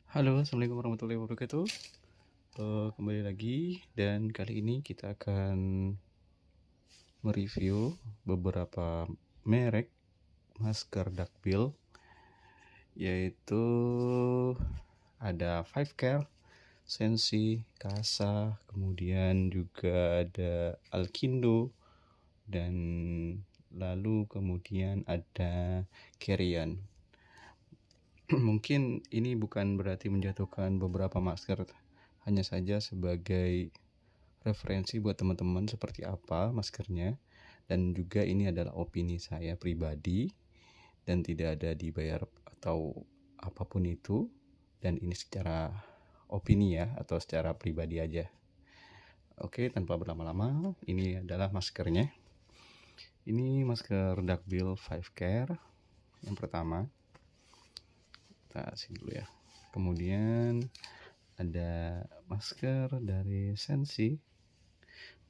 Halo, assalamualaikum warahmatullahi wabarakatuh. Kembali lagi dan kali ini kita akan mereview beberapa merek masker Duckbill, yaitu ada Five Care, Sensi, Kasa, kemudian juga ada Alkindo, dan lalu kemudian ada Kerian. Mungkin ini bukan berarti menjatuhkan beberapa masker, hanya saja sebagai referensi buat teman-teman seperti apa maskernya, dan juga ini adalah opini saya pribadi dan tidak ada dibayar atau apapun itu, dan ini secara opini ya, atau secara pribadi aja. Oke, tanpa berlama-lama, ini adalah maskernya. Ini masker Duckbill Five Care yang pertama. Kita sini dulu ya. Kemudian ada masker dari Sensi,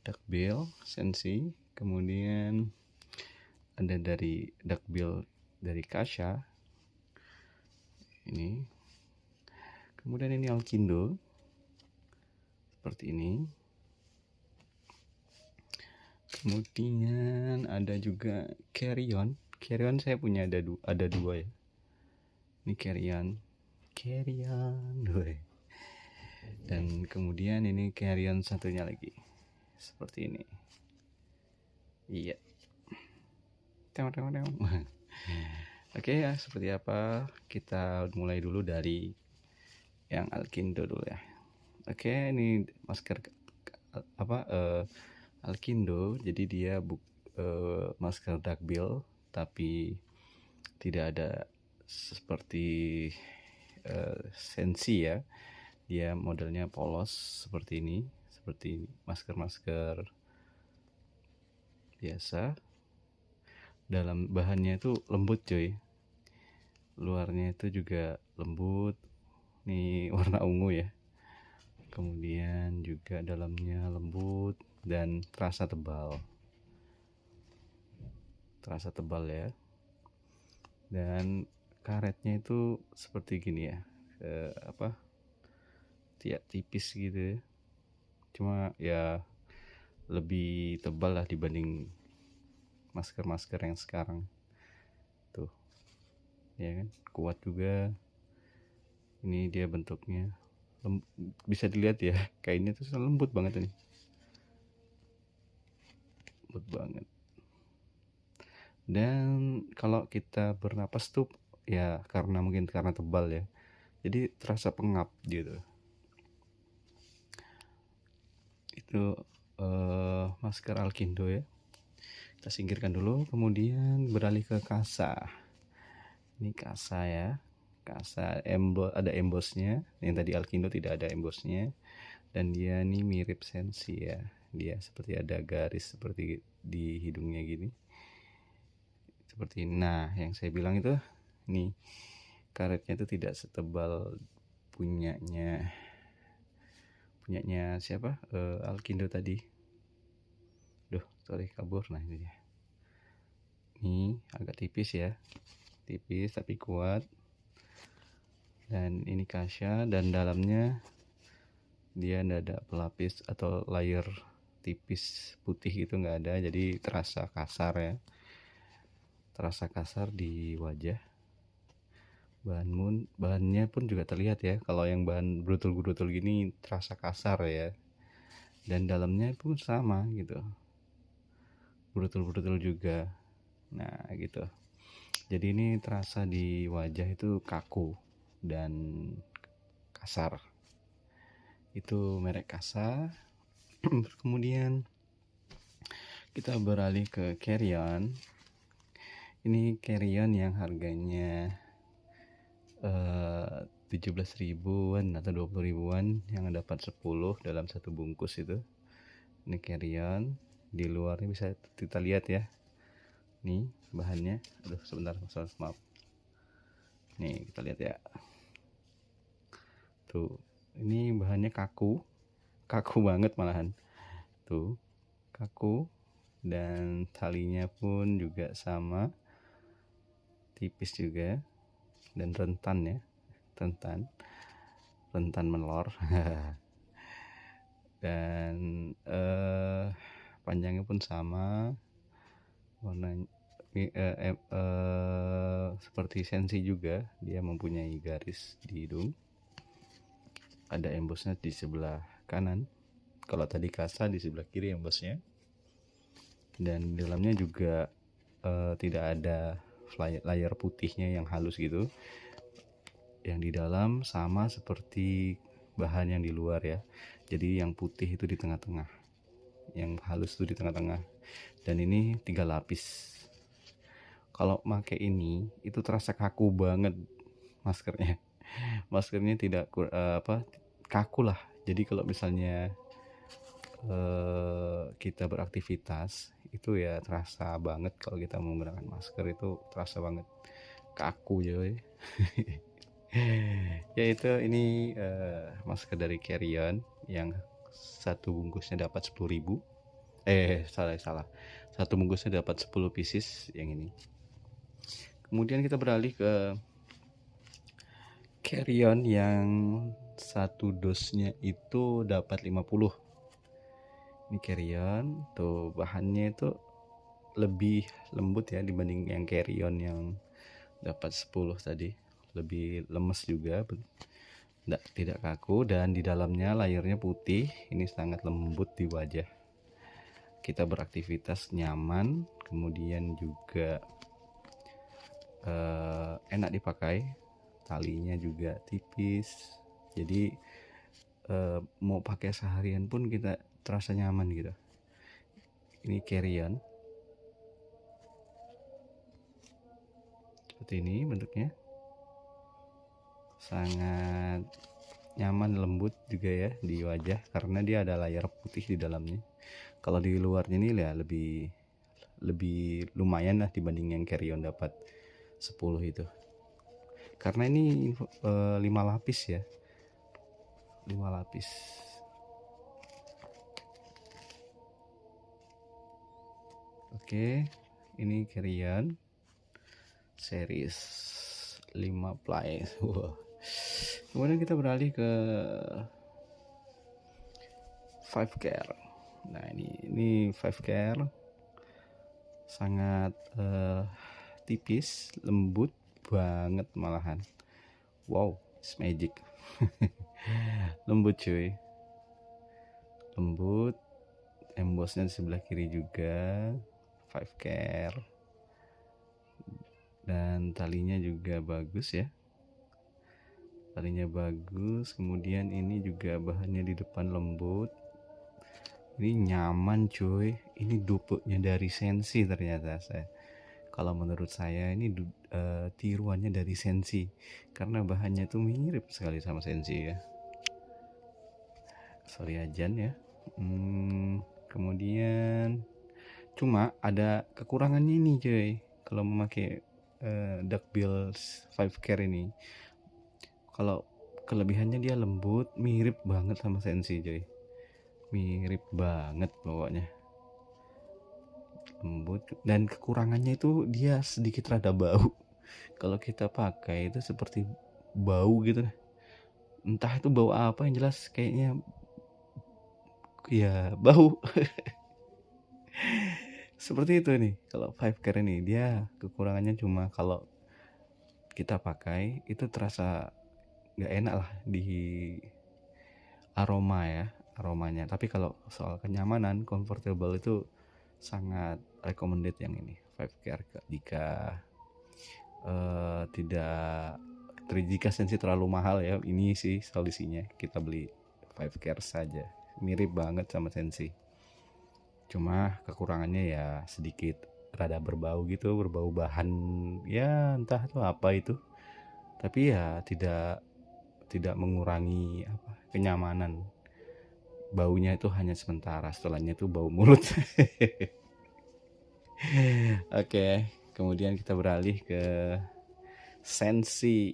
Duckbill, Sensi. Kemudian ada dari Duckbill dari Kasha. Ini. Kemudian ini Alkindo. Seperti ini. Kemudian ada juga Kerion. Kerion saya punya ada dua ya. Ini Kerion. Dan kemudian ini Kerion satunya lagi. Seperti ini. Iya. Oke ya, seperti apa? Kita mulai dulu dari yang Alkindo dulu ya. Oke, ini masker Alkindo. Jadi dia masker Duckbill, tapi tidak ada seperti Sensi ya. Dia modelnya polos seperti ini, seperti masker-masker biasa. Dalam bahannya itu lembut coy, luarnya itu juga lembut, nih warna ungu ya. Kemudian juga dalamnya lembut dan terasa tebal ya. Dan karetnya itu seperti gini ya, tipis gitu ya. Cuma ya lebih tebal lah dibanding masker-masker yang sekarang tuh ya kan, kuat juga. Ini dia bentuknya bisa dilihat ya, kainnya tuh lembut banget ini, lembut banget. Dan kalau kita bernapas tuh ya mungkin karena tebal ya, jadi terasa pengap gitu. Itu masker Alkindo ya. Kita singkirkan dulu, kemudian beralih ke Kasa. Ini Kasa ya. Kasa ada embossnya. Yang tadi Alkindo tidak ada embossnya. Dan dia ini mirip Sensi ya. Dia seperti ada garis seperti di hidungnya gini. Seperti ini. Nah, yang saya bilang itu nih, karetnya itu tidak setebal punyanya siapa? Alkindo tadi. Sorry kabur. Nah ini dia. Ini agak tipis ya. Tipis tapi kuat. Dan ini Kasha, dan dalamnya dia nggak ada pelapis atau layer tipis putih gitu, nggak ada. Jadi terasa kasar ya. Terasa kasar di wajah. Bahannya pun juga terlihat ya. Kalau yang bahan brutul-brutul gini terasa kasar ya. Dan dalamnya pun sama gitu, brutul-brutul juga. Nah gitu. Jadi ini terasa di wajah itu kaku dan kasar. Itu merek Kasa. Kemudian kita beralih ke Kerion. Ini Kerion yang harganya 17 ribuan atau 20 ribuan, yang dapat 10 dalam satu bungkus itu. Ini Kerion. Di luarnya bisa kita lihat ya. Nih bahannya. Aduh sebentar, maaf. Nih kita lihat ya. Tuh, ini bahannya kaku banget malahan. Tuh, kaku. Dan talinya pun juga sama, tipis juga dan rentan ya, rentan melor. Dan panjangnya pun sama, warna seperti Sensi juga, dia mempunyai garis di hidung, ada embosnya di sebelah kanan. Kalau tadi Kasa di sebelah kiri embosnya, dan di dalamnya juga tidak ada layar putihnya yang halus gitu. Yang di dalam sama seperti bahan yang di luar ya, jadi yang putih itu di tengah-tengah, yang halus itu di tengah-tengah. Dan ini 3 lapis. Kalau pakai ini itu terasa kaku banget maskernya. Maskernya tidak kaku lah. Jadi kalau misalnya kita beraktivitas itu ya terasa banget. Kalau kita menggunakan masker itu terasa banget kaku coy. Yaitu ini masker dari Carrion yang satu bungkusnya dapat 10.000. Salah. Satu bungkusnya dapat 10 pieces yang ini. Kemudian kita beralih ke Carrion yang satu dosnya itu dapat 50. Ini Carrion tuh bahannya itu lebih lembut ya dibanding yang Carrion yang dapat 10 tadi. Lebih lemes juga, tidak kaku, dan di dalamnya layarnya putih. Ini sangat lembut di wajah. Kita beraktivitas nyaman, kemudian juga enak dipakai. Talinya juga tipis, jadi mau pakai seharian pun kita terasa nyaman gitu. Ini Carrion seperti ini bentuknya, sangat nyaman, lembut juga ya di wajah karena dia ada layar putih di dalamnya. Kalau di luarnya ini ya lebih lumayan lah dibanding yang Carrion dapat 10 itu, karena ini 5 lapis ya, 5 lapis. Oke, ini Carrion series 5 ply. Kemudian kita beralih ke 5 care. Nah ini 5 care sangat tipis, lembut banget malahan. Wow, it's magic. Lembut cuy, lembut. Embosnya di sebelah kiri juga 5 care, dan talinya juga bagus ya, talinya bagus. Kemudian ini juga bahannya di depan lembut, ini nyaman cuy. Ini dupenya dari Sensi ternyata. Kalau menurut saya ini tiruannya dari Sensi, karena bahannya tuh mirip sekali sama Sensi ya. Sorry ajan ya. Kemudian cuma ada kekurangannya ini cuy, kalau memakai duckbill 5 care ini. Kalau kelebihannya dia lembut, mirip banget sama Sensi cuy, mirip banget pokoknya, lembut. Dan kekurangannya itu dia sedikit rada bau. Kalau kita pakai itu seperti bau gitu, entah itu bau apa, yang jelas kayaknya ya bau. Seperti itu nih. Kalau 5 care ini dia kekurangannya cuma kalau kita pakai itu terasa nggak enak lah di aroma ya, aromanya. Tapi kalau soal kenyamanan, comfortable, itu sangat recommended yang ini 5 care. Jika Sensi terlalu mahal ya, ini sih solusinya, kita beli 5 care saja. Mirip banget sama Sensi, cuma kekurangannya ya sedikit rada berbau gitu, berbau bahan ya, entah tuh apa itu. Tapi ya tidak mengurangi kenyamanan. Baunya itu hanya sementara, setelahnya itu bau mulut. Oke, kemudian kita beralih ke Sensi.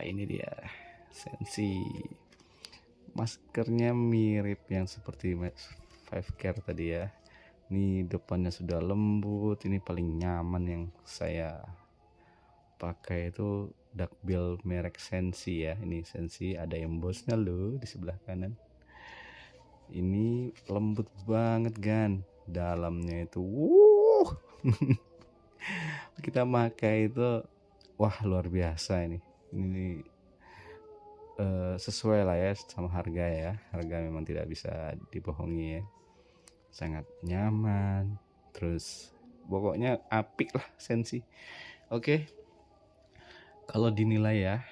Ini dia Sensi. Maskernya mirip yang seperti 5 care tadi ya. Ini depannya sudah lembut. Ini paling nyaman yang saya pakai itu duckbill merek Sensi ya. Ini Sensi, ada embosnya loh di sebelah kanan. Ini lembut banget kan, dalamnya itu kita pakai itu wah luar biasa ini sesuai lah ya sama harga ya. Harga memang tidak bisa dibohongi ya, sangat nyaman, terus pokoknya apik lah Sensi. Oke, kalau dinilai ya,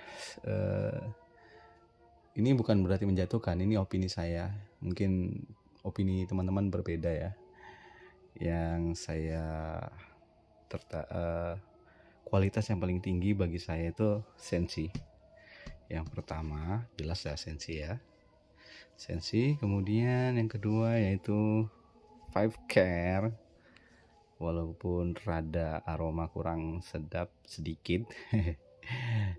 ini bukan berarti menjatuhkan, ini opini saya. Mungkin opini teman-teman berbeda ya. Yang saya kualitas yang paling tinggi bagi saya itu Sensi. Yang pertama jelas ya Sensi ya. Sensi, kemudian yang kedua yaitu Five Care. Walaupun rada aroma kurang sedap sedikit,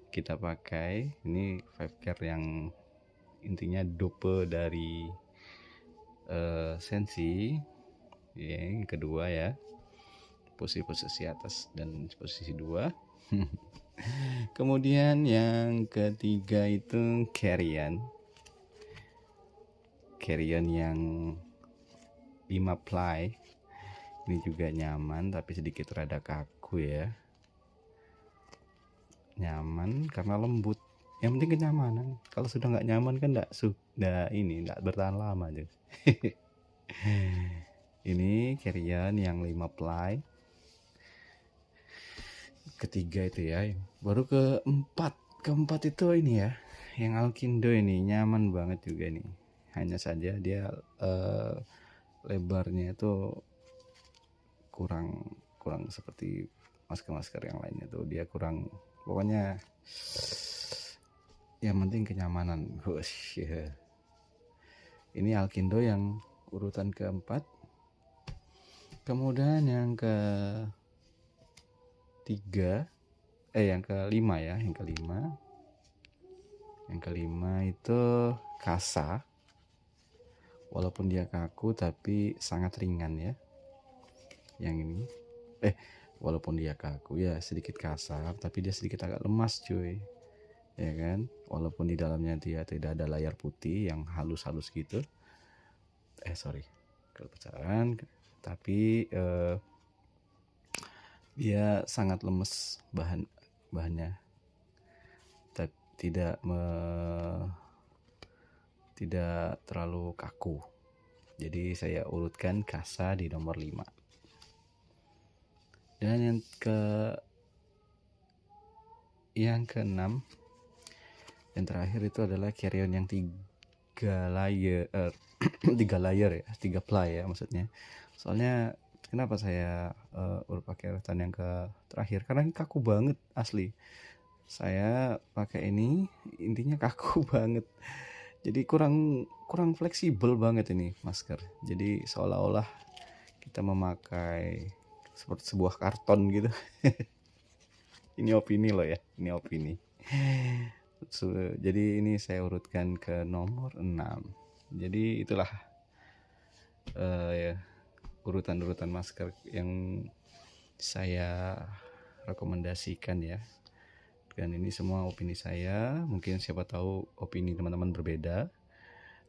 kita pakai ini Five Care yang intinya dupe dari Sensi ya. Yang kedua ya, posisi atas dan posisi 2. Kemudian yang ketiga itu Carrion yang 5 ply. Ini juga nyaman tapi sedikit rada kaku ya. Nyaman karena lembut. Yang penting kenyamanan. Kalau sudah nggak nyaman kan nggak bertahan lama juga. Ini Carrion yang 5 ply. Ketiga itu ya. Baru keempat itu ini ya, yang Alkindo ini nyaman banget juga nih. Hanya saja dia lebarnya itu kurang seperti masker yang lainnya tuh, dia kurang, pokoknya yang penting kenyamanan. Ini Alkindo yang urutan keempat. Kemudian yang kelima ya, yang kelima itu Kasa. Walaupun dia kaku tapi sangat ringan ya. Yang ini walaupun dia kaku ya sedikit kasar, tapi dia sedikit agak lemas cuy, ya kan. Walaupun di dalamnya dia tidak ada layar putih yang halus gitu, kebesaran, tapi dia sangat lemes bahannya, tidak terlalu kaku. Jadi saya urutkan Kasa di nomor 5. Dan yang keenam, yang terakhir itu adalah Carrion yang 3 layer ya, 3 ply ya maksudnya. Soalnya kenapa saya pakai urutan yang terakhir, karena ini kaku banget asli. Saya pakai ini intinya kaku banget. Jadi kurang fleksibel banget ini masker. Jadi seolah-olah kita memakai seperti sebuah karton gitu. Ini opini loh ya, ini opini. Jadi ini saya urutkan ke nomor 6. Jadi itulah ya, urutan masker yang saya rekomendasikan ya. Dan ini semua opini saya. Mungkin siapa tahu opini teman-teman berbeda.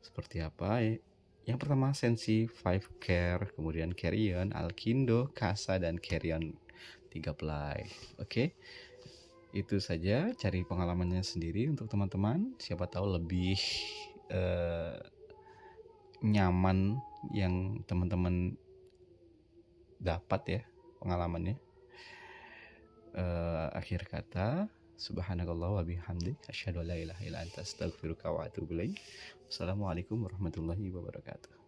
Seperti apa ya? Yang pertama Sensi, Five Care, kemudian Carrion, Alkindo, Kasa, dan Carrion 3 ply. Oke, itu saja. Cari pengalamannya sendiri untuk teman-teman. Siapa tahu lebih nyaman yang teman-teman dapat ya pengalamannya. Akhir kata, subhanakallah wa bihamdik, asyhadu an la ilaha illa anta, astaghfiruka wa atubu ilaik. Wassalamualaikum warahmatullahi wabarakatuh.